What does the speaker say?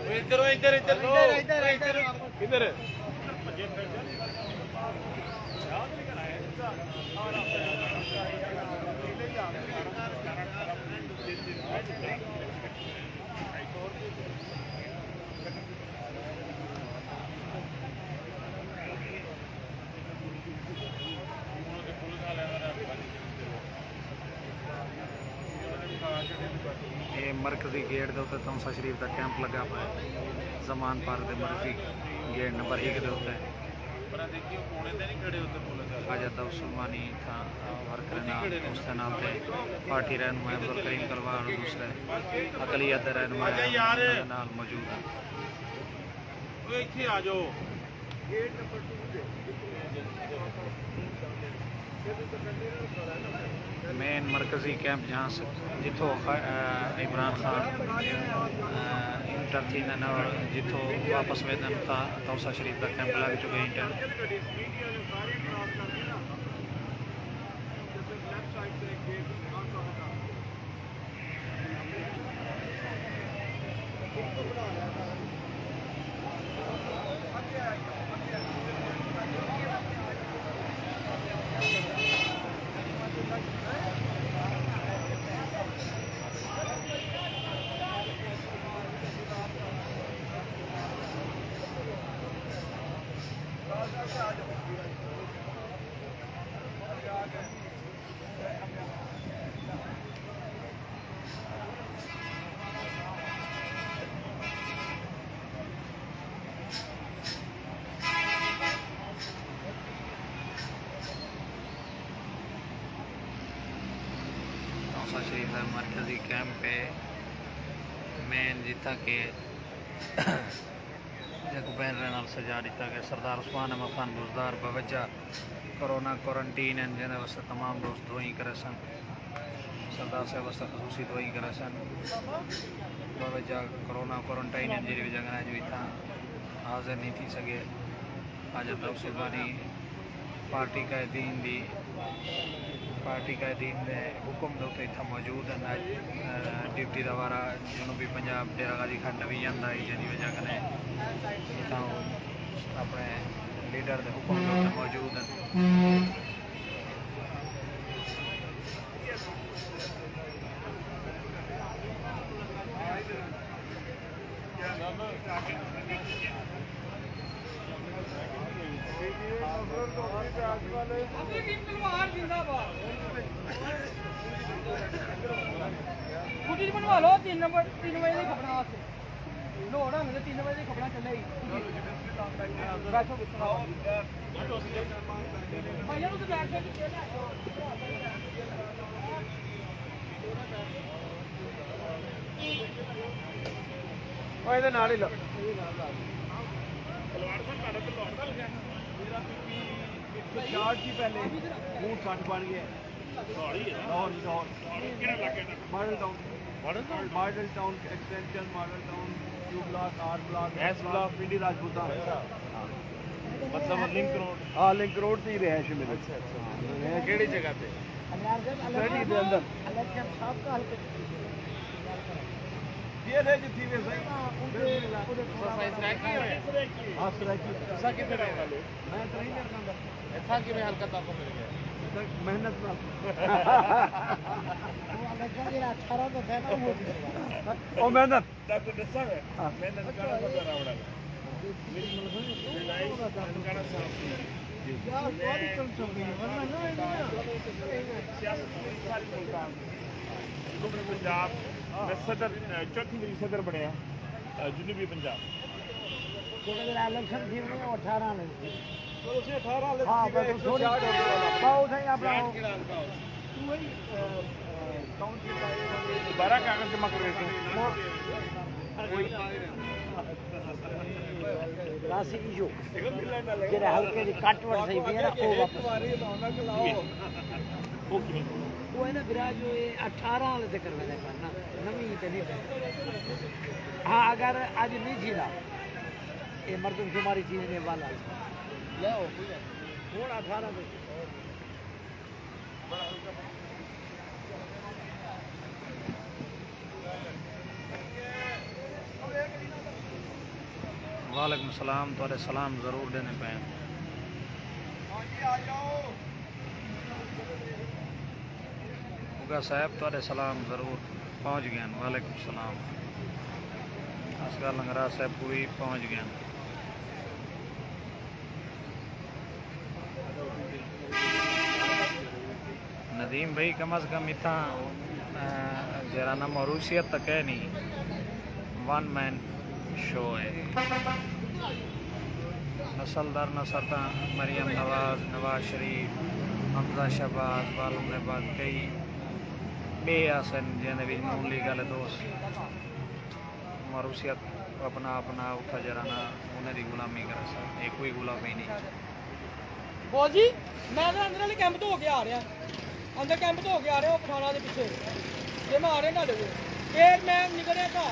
इधर इधर इधर इधर इधर इधर ये मरकजी गेट के उत्ते तमसा शरीफ का कैंप लगा हुआ है जमान पार्क के मरकजी गेट नंबर 1 के उत्ते अजद उस्मानी था वर्कर उसके नाम पे पार्टी रहनुमा अब्दुल करीम कलवार और दूसरे अकलियत रहनुमा नाल मौजूद है। मेन मरकजी कैंप जहाँ से जिथों इमरान खान इंटर थी और जिथों वापस वेदन था तौसा शरीफ का कैंप लग चुके इंटर। शरीफ है मरकजी कैंप पे मेन जिता के जग बैन नाल सजा दिता गया सरदार उस्मान अहमद खान बुजदार बवजा कोरोना क्वारंटीन जिन्हें वास्ते तमाम दोस्त दुआई करे सन सरदार साहब वास्ते खसूसी दुआई करे सन बवजा कोरोना क्वारंटाइन जी जगह जो इतना हाजिर नहीं थी सके आज तौसीबानी पार्टी कायदीन ने हुक्म के उत्ते इतना मौजूद हैं। डिप्टी दवारा जनूबी पंजाब डेरा गाजी खंड भी जाता है जिसकी वजह कने इतना अपने लीडर के हुक्म के उत्ते मौजूद हैं। बनवा लो 3 बजे की खबरा लोड़ होंगे 3 बजे की खबरा चले बैठो भैया तो बैठ ਇਹਦੇ ਨਾਲ ਹੀ ਲਾ चार्ज की पहले बूट 60 बन गया model town extension model town U block R block S block Pindi Rajputa मतलब लिंक रोड हाँ लिंक रोड से ही रहायश मेरी। अच्छा केड़ी जगह पे के अंदर ये रहे जी थी वे सही हां सराकी सा कितने रहे वाले मैं तो नहीं मेरे अंदर ऐसा कि मैं हल्का ताको मिल गया मेहनत ना वो अलग जरा 18 तो है ना ओ मेहनत तब दसा है मेहनत करा बड़ा आवड़ा यार बहुत कम चल रही है वरना ना सियासत में सारी मुल्कान पंजाब मैं सदर चौथी मेरी सदर बनया जनूबी पंजाब इलेक्शन थी 18 ने उसने 18 हां बस थोड़ी बहुत है अपना वही काउंटी दोबारा कागज जमा कर देते राशि इशू जेरे हल्के दी कटवट सही मेरा को वापस ओके वो है ना बिरा जो 18 वाले से करवा दे करना नवी ते नहीं हां अगर आज नहीं थी ना ये मर्दमशुमारी चीज ने वाला ले ओ कौन 18 पे वालेकुम सलाम तुहाडे सलाम जरूर देने पे उगा साहब तुहाडे सलाम जरूर पहुँच गए वालेकुम सलाम असगर लंगरा साहब भी पहुँच गए नदीम भाई कम अज कम इतना जरा ना मरूसियत तक है नहीं वन मैन शो है नस्ल दर नस्ल ता मरियम नवाज नवाज शरीफ हमजा शहबाज वालों के बाद कई बे आसन जिन्हें भी नून लीगल दोस्त मरूसियत अपना अपना उठा जरा ना उन्हें दी गुलामी कर सकते एक कोई गुलामी नहीं बोल जी मैं तो अंदर वाले कैंप तो होके आ रहा अंदर कैंप तो होके आ रहा पठाना के पिछे जे मैं आ रहा ना फिर मैं निकल रहा